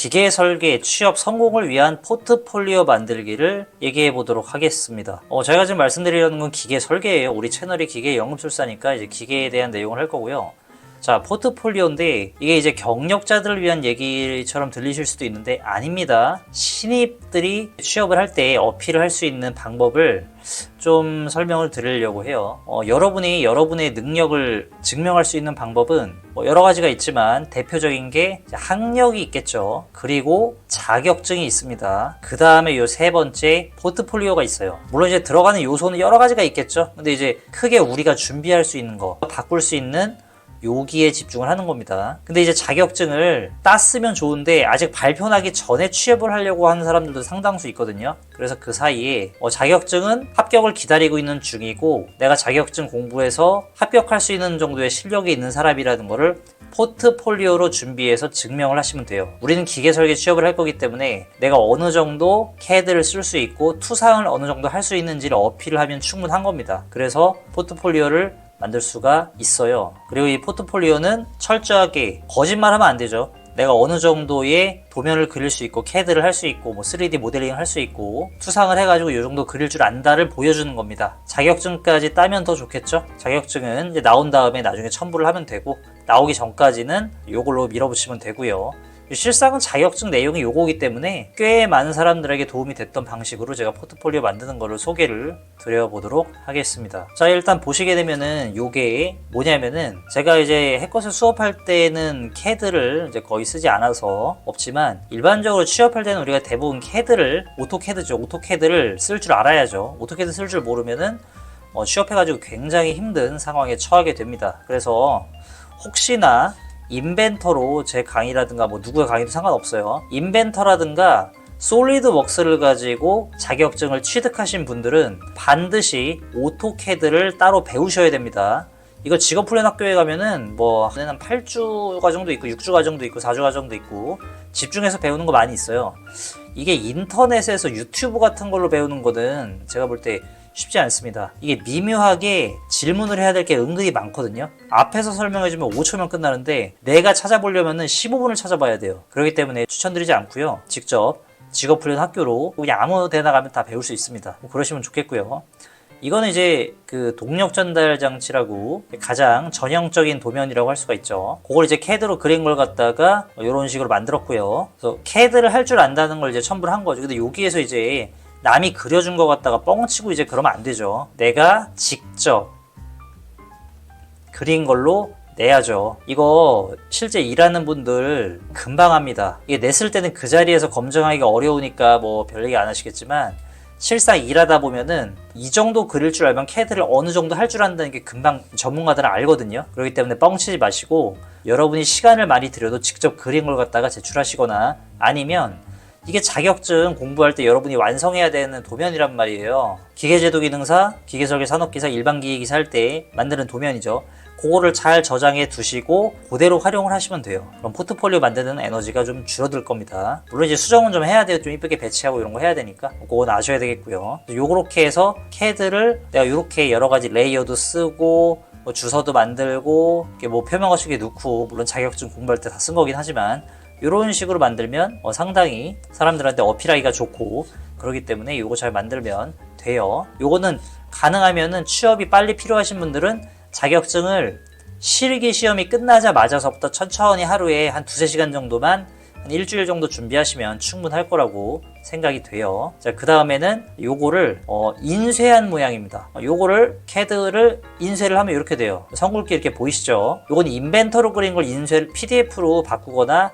기계 설계 취업 성공을 위한 포트폴리오 만들기를 얘기해 보도록 하겠습니다. 제가 지금 말씀드리려는 건 기계 설계예요. 우리 채널이 기계 영업술사니까 이제 기계에 대한 내용을 할 거고요. 자, 포트폴리오인데 이게 이제 경력자들을 위한 얘기처럼 들리실 수도 있는데 아닙니다. 신입들이 취업을 할 때 어필을 할 수 있는 방법을 좀 설명을 드리려고 해요. 여러분이 여러분의 능력을 증명할 수 있는 방법은 여러 가지가 있지만 대표적인 게 학력이 있겠죠. 그리고 자격증이 있습니다. 그 다음에 요 세 번째 포트폴리오가 있어요. 물론 이제 들어가는 요소는 여러 가지가 있겠죠. 근데 이제 크게 우리가 준비할 수 있는 거, 바꿀 수 있는 여기에 집중을 하는 겁니다. 근데 이제 자격증을 땄으면 좋은데 아직 발표나기 전에 취업을 하려고 하는 사람들도 상당수 있거든요. 그래서 그 사이에 자격증은 합격을 기다리고 있는 중이고 내가 자격증 공부해서 합격할 수 있는 정도의 실력이 있는 사람이라는 거를 포트폴리오로 준비해서 증명을 하시면 돼요. 우리는 기계설계 취업을 할 거기 때문에 내가 어느 정도 CAD를 쓸 수 있고 투상을 어느 정도 할 수 있는지를 어필을 하면 충분한 겁니다. 그래서 포트폴리오를 만들 수가 있어요. 그리고 이 포트폴리오는 철저하게 거짓말하면 안 되죠. 내가 어느 정도의 도면을 그릴 수 있고 CAD를 할 수 있고 3D 모델링을 할 수 있고 투상을 해가지고 이 정도 그릴 줄 안다를 보여주는 겁니다. 자격증까지 따면 더 좋겠죠. 자격증은 이제 나온 다음에 나중에 첨부를 하면 되고 나오기 전까지는 이걸로 밀어붙이면 되고요. 실상은 자격증 내용이 요거기 때문에 꽤 많은 사람들에게 도움이 됐던 방식으로 제가 포트폴리오 만드는 거를 소개를 드려보도록 하겠습니다. 자, 일단 보시게 되면은 요게 뭐냐면은 제가 이제 해커스 수업할 때는 CAD를 이제 거의 쓰지 않아서 없지만 일반적으로 취업할 때는 우리가 대부분 CAD를 오토캐드를 쓸 줄 알아야죠. 오토캐드 쓸 줄 모르면은 취업해가지고 굉장히 힘든 상황에 처하게 됩니다. 그래서 혹시나 인벤터로 제 강의라든가 누구의 강의도 상관없어요. 인벤터라든가 솔리드웍스를 가지고 자격증을 취득하신 분들은 반드시 오토캐드를 따로 배우셔야 됩니다. 이거 직업훈련학교에 가면은 한 8주 과정도 있고 6주 과정도 있고 4주 과정도 있고 집중해서 배우는 거 많이 있어요. 이게 인터넷에서 유튜브 같은 걸로 배우는 거는 제가 볼 때 쉽지 않습니다. 이게 미묘하게 질문을 해야 될 게 은근히 많거든요. 앞에서 설명해주면 5초면 끝나는데 내가 찾아보려면 15분을 찾아봐야 돼요. 그렇기 때문에 추천드리지 않고요. 직접 직업훈련 학교로 그냥 아무 데나 가면 다 배울 수 있습니다. 그러시면 좋겠고요. 이거는 이제 그 동력 전달 장치라고 가장 전형적인 도면이라고 할 수가 있죠. 그걸 이제 CAD로 그린 걸 갖다가 이런 식으로 만들었고요. 그래서 CAD를 할 줄 안다는 걸 이제 첨부를 한 거죠. 근데 여기에서 이제 남이 그려준 것 같다가 뻥치고 이제 그러면 안 되죠. 내가 직접 그린 걸로 내야죠. 이거 실제 일하는 분들 금방 합니다. 이게 냈을 때는 그 자리에서 검증하기가 어려우니까 별 얘기 안 하시겠지만 실상 일하다 보면은 이 정도 그릴 줄 알면 CAD를 어느 정도 할 줄 안다는 게 금방 전문가들은 알거든요. 그렇기 때문에 뻥치지 마시고 여러분이 시간을 많이 들여도 직접 그린 걸 갖다가 제출하시거나 아니면 이게 자격증 공부할 때 여러분이 완성해야 되는 도면이란 말이에요. 기계제도기능사, 기계설계 산업기사, 일반기계기사 할 때 만드는 도면이죠. 그거를 잘 저장해 두시고 그대로 활용을 하시면 돼요. 그럼 포트폴리오 만드는 에너지가 좀 줄어들 겁니다. 물론 이제 수정은 좀 해야 돼요. 좀 이쁘게 배치하고 이런 거 해야 되니까 그건 아셔야 되겠고요. 요렇게 해서 CAD를 내가 요렇게 여러 가지 레이어도 쓰고 주소도 만들고 표명허식에 넣고 물론 자격증 공부할 때 다 쓴 거긴 하지만 이런 식으로 만들면 상당히 사람들한테 어필하기가 좋고 그렇기 때문에 이거 잘 만들면 돼요. 요거는 가능하면은 취업이 빨리 필요하신 분들은 자격증을 실기 시험이 끝나자마자서부터 천천히 하루에 한 2-3시간 정도만 한 일주일 정도 준비하시면 충분할 거라고 생각이 돼요. 자, 그 다음에는 요거를 인쇄한 모양입니다. 요거를 CAD를 인쇄를 하면 이렇게 돼요. 선굵게 이렇게 보이시죠? 요건 인벤터로 그린 걸 인쇄를 PDF로 바꾸거나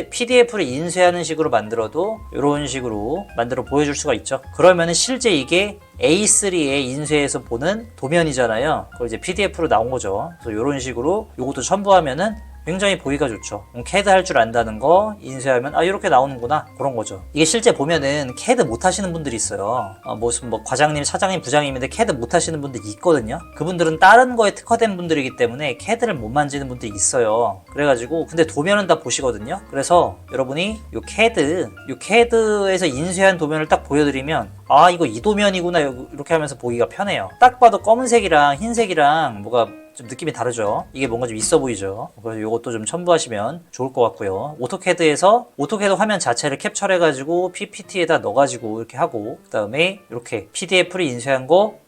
PDF를 인쇄하는 식으로 만들어도 이런 식으로 만들어 보여줄 수가 있죠. 그러면은 실제 이게 A3에 인쇄해서 보는 도면이잖아요. 그걸 이제 PDF로 나온 거죠. 그래서 이런 식으로 이것도 첨부하면은 굉장히 보기가 좋죠. CAD 할 줄 안다는 거 인쇄하면 이렇게 나오는구나 그런 거죠. 이게 실제 보면은 CAD 못 하시는 분들이 있어요. 무슨 과장님, 차장님, 부장님인데 CAD 못 하시는 분들이 있거든요. 그분들은 다른 거에 특화된 분들이기 때문에 CAD를 못 만지는 분들이 있어요. 그래가지고 근데 도면은 다 보시거든요. 그래서 여러분이 요 CAD에서 인쇄한 도면을 딱 보여드리면 이거 이 도면이구나 이렇게 하면서 보기가 편해요. 딱 봐도 검은색이랑 흰색이랑 뭐가 좀 느낌이 다르죠. 이게 뭔가 좀 있어 보이죠. 그래서 이것도 좀 첨부하시면 좋을 것 같고요. 오토캐드 화면 자체를 캡처해가지고 PPT에다 넣어가지고 이렇게 하고, 그 다음에 이렇게 PDF를 인쇄한 거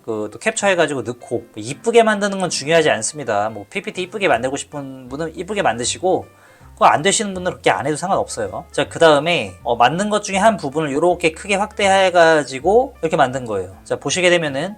또 캡처해가지고 넣고, 이쁘게 만드는 건 중요하지 않습니다. 뭐 PPT 이쁘게 만들고 싶은 분은 이쁘게 만드시고, 그거 안 되시는 분들은 그렇게 안 해도 상관없어요. 자, 그 다음에 만든 것 중에 한 부분을 이렇게 크게 확대해가지고 이렇게 만든 거예요. 자, 보시게 되면은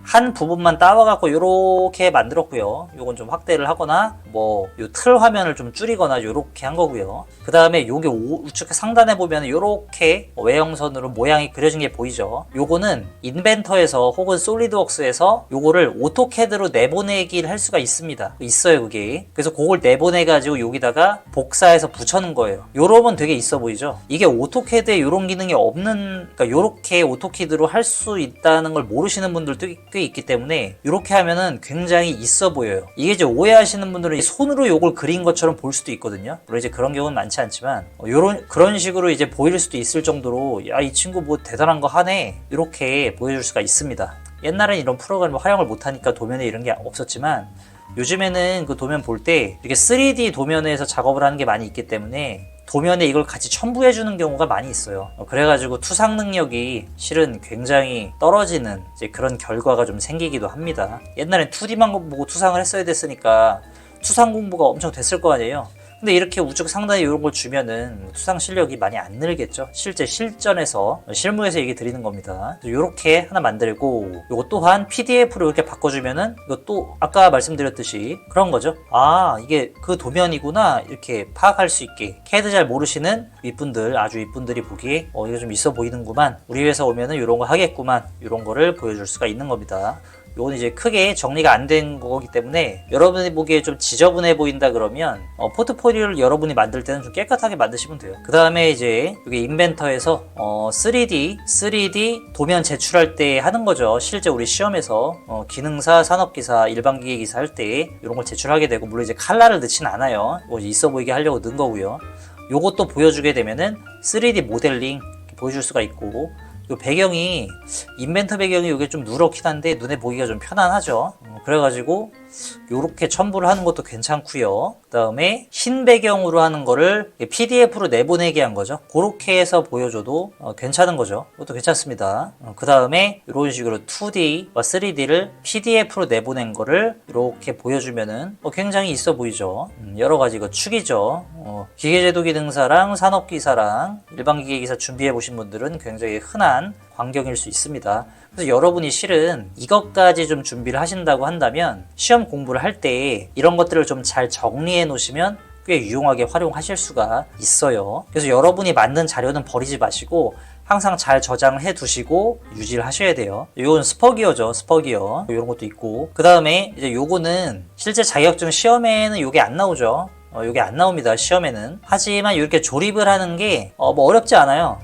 한 부분만 따와갖고 이렇게 만들었고요. 요건 좀 확대를 하거나 뭐 요 틀 화면을 좀 줄이거나 요렇게 한 거고요. 그 다음에 요게 우측 상단에 보면 요렇게 외형선으로 모양이 그려진 게 보이죠. 요거는 인벤터에서 혹은 솔리드웍스에서 요거를 오토캐드로 내보내기를 할 수가 있어요 그게. 그래서 그걸 내보내가지고 여기다가 복사해서 붙여놓은 거예요. 요러면 되게 있어 보이죠. 이게 오토캐드에 요런 기능이 없는, 그러니까 요렇게 오토캐드로 할 수 있다는 걸 모르시는 분들도 꽤 있기 때문에 요렇게 하면은 굉장히 있어 보여요. 이게 이제 오해하시는 분들은 손으로 요걸 그린 것처럼 볼 수도 있거든요. 물론 이제 그런 경우는 많지 않지만 그런 식으로 이제 보일 수도 있을 정도로 야, 이 친구 뭐 대단한 거 하네 이렇게 보여줄 수가 있습니다. 옛날엔 이런 프로그램을 활용을 못하니까 도면에 이런 게 없었지만 요즘에는 그 도면 볼 때 이렇게 3D 도면에서 작업을 하는 게 많이 있기 때문에 도면에 이걸 같이 첨부해 주는 경우가 많이 있어요. 그래가지고 투상 능력이 실은 굉장히 떨어지는 이제 그런 결과가 좀 생기기도 합니다. 옛날엔 2D만 보고 투상을 했어야 됐으니까 투상 공부가 엄청 됐을 거 아니에요. 근데 이렇게 우측 상단에 이런 걸 주면은 투상 실력이 많이 안 늘겠죠. 실제 실무에서 얘기 드리는 겁니다. 이렇게 하나 만들고, 이거 또한 PDF로 이렇게 바꿔주면은 이것도 아까 말씀드렸듯이 그런 거죠. 아, 이게 그 도면이구나 이렇게 파악할 수 있게. CAD 잘 모르시는 아주 윗분들이 보기에 이거 좀 있어 보이는구만, 우리 회사 오면은 이런 거 하겠구만, 이런 거를 보여줄 수가 있는 겁니다. 요건 이제 크게 정리가 안 된 거기 때문에 여러분이 보기에 좀 지저분해 보인다 그러면 포트폴리오를 여러분이 만들 때는 좀 깨끗하게 만드시면 돼요. 그 다음에 이제 여기 인벤터에서 3D 도면 제출할 때 하는 거죠. 실제 우리 시험에서 기능사, 산업기사, 일반기계기사 할 때 이런 걸 제출하게 되고, 물론 이제 컬러를 넣진 않아요. 뭐 있어 보이게 하려고 넣은 거고요. 요것도 보여주게 되면은 3D 모델링 보여줄 수가 있고, 요 배경이 인벤터 배경이 이게 좀 누렇긴 한데 눈에 보기가 좀 편안하죠. 그래가지고 요렇게 첨부를 하는 것도 괜찮고요. 그 다음에 흰 배경으로 하는 거를 PDF로 내보내게 한 거죠. 그렇게 해서 보여줘도 괜찮은 거죠. 그것도 괜찮습니다. 그 다음에 이런 식으로 2D와 3D를 PDF로 내보낸 거를 이렇게 보여주면은 굉장히 있어 보이죠. 여러 가지 이거 축이죠. 기계제도 기능사랑 산업기사랑 일반기계기사 준비해 보신 분들은 굉장히 흔한 광경일 수 있습니다. 그래서 여러분이 실은 이것까지 좀 준비를 하신다고 한다면 시험 공부를 할 때 이런 것들을 좀 잘 정리해 놓으시면 꽤 유용하게 활용하실 수가 있어요. 그래서 여러분이 만든 자료는 버리지 마시고 항상 잘 저장을 해 두시고 유지를 하셔야 돼요. 이건 스퍼기어죠. 스퍼기어. 이런 것도 있고, 그 다음에 이제 요거는 실제 자격증 시험에는 요게 안 나오죠. 요게 안 나옵니다, 시험에는. 하지만 이렇게 조립을 하는 게 뭐 어렵지 않아요.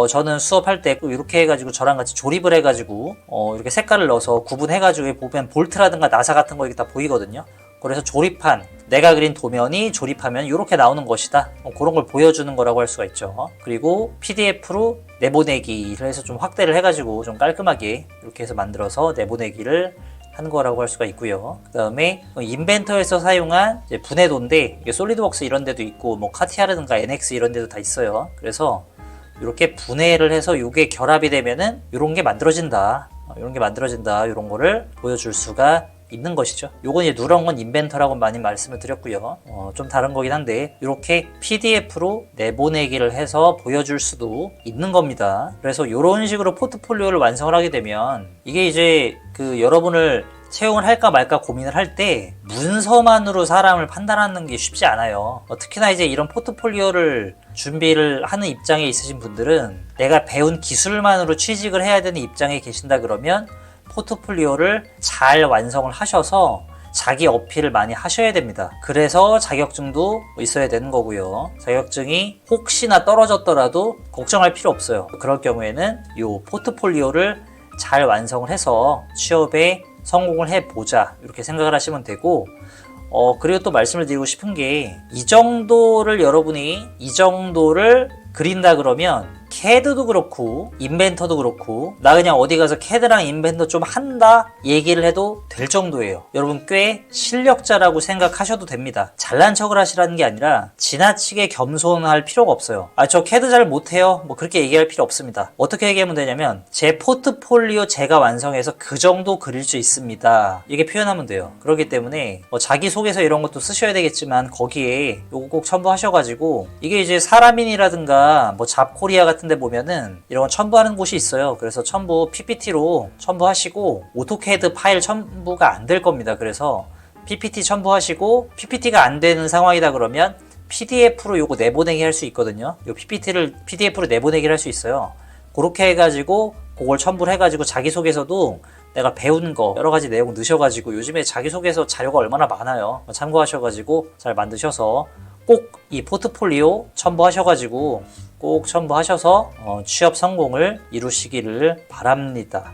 저는 수업할 때 이렇게 해가지고 저랑 같이 조립을 해가지고 이렇게 색깔을 넣어서 구분해가지고 보면 볼트라든가 나사 같은 거 이게 다 보이거든요. 그래서 조립한, 내가 그린 도면이 조립하면 이렇게 나오는 것이다, 그런 걸 보여주는 거라고 할 수가 있죠. 그리고 PDF로 내보내기를 해서 좀 확대를 해가지고 좀 깔끔하게 이렇게 해서 만들어서 내보내기를 한 거라고 할 수가 있고요. 그 다음에 인벤터에서 사용한 분해도인데, 이게 솔리드웍스 이런 데도 있고 뭐 카티아라든가 NX 이런 데도 다 있어요. 그래서 이렇게 분해를 해서 이게 결합이 되면은 이런 게 만들어진다. 이런 거를 보여줄 수가 있는 것이죠. 요건 이제 누런 건 인벤터라고 많이 말씀을 드렸고요. 좀 다른 거긴 한데 이렇게 PDF로 내보내기를 해서 보여줄 수도 있는 겁니다. 그래서 이런 식으로 포트폴리오를 완성을 하게 되면 이게 이제 여러분을 채용을 할까 말까 고민을 할 때 문서만으로 사람을 판단하는 게 쉽지 않아요. 특히나 이제 이런 포트폴리오를 준비를 하는 입장에 있으신 분들은 내가 배운 기술만으로 취직을 해야 되는 입장에 계신다 그러면 포트폴리오를 잘 완성을 하셔서 자기 어필을 많이 하셔야 됩니다. 그래서 자격증도 있어야 되는 거고요. 자격증이 혹시나 떨어졌더라도 걱정할 필요 없어요. 그럴 경우에는 이 포트폴리오를 잘 완성을 해서 취업에 성공을 해보자, 이렇게 생각을 하시면 되고, 그리고 또 말씀을 드리고 싶은 게, 이 정도를 그린다 그러면 캐드도 그렇고 인벤터도 그렇고 나 그냥 어디 가서 캐드랑 인벤터 좀 한다 얘기를 해도 될 정도예요. 여러분 꽤 실력자라고 생각하셔도 됩니다. 잘난 척을 하시라는 게 아니라 지나치게 겸손할 필요가 없어요. 저 캐드 잘 못해요 뭐 그렇게 얘기할 필요 없습니다. 어떻게 얘기하면 되냐면 제 포트폴리오 제가 완성해서 그 정도 그릴 수 있습니다 이게 표현하면 돼요. 그렇기 때문에 자기소개서 이런 것도 쓰셔야 되겠지만 거기에 요거 꼭 첨부하셔가지고 이게 이제 사람인이라든가 뭐 잡코리아 같은 데 보면은 이런 거 첨부하는 곳이 있어요. 그래서 첨부 PPT로 첨부하시고 오토캐드 파일 첨부가 안 될 겁니다. 그래서 PPT 첨부하시고 PPT가 안 되는 상황이다 그러면 PDF로 요거 내보내기 할 수 있거든요. 요 PPT를 PDF로 내보내기를 할 수 있어요. 그렇게 해가지고 그걸 첨부를 해가지고 자기소개서도 내가 배운 거 여러 가지 내용 넣으셔가지고 요즘에 자기소개서 자료가 얼마나 많아요. 참고하셔가지고 잘 만드셔서 꼭 이 포트폴리오 첨부하셔가지고 꼭 첨부하셔서 취업 성공을 이루시기를 바랍니다.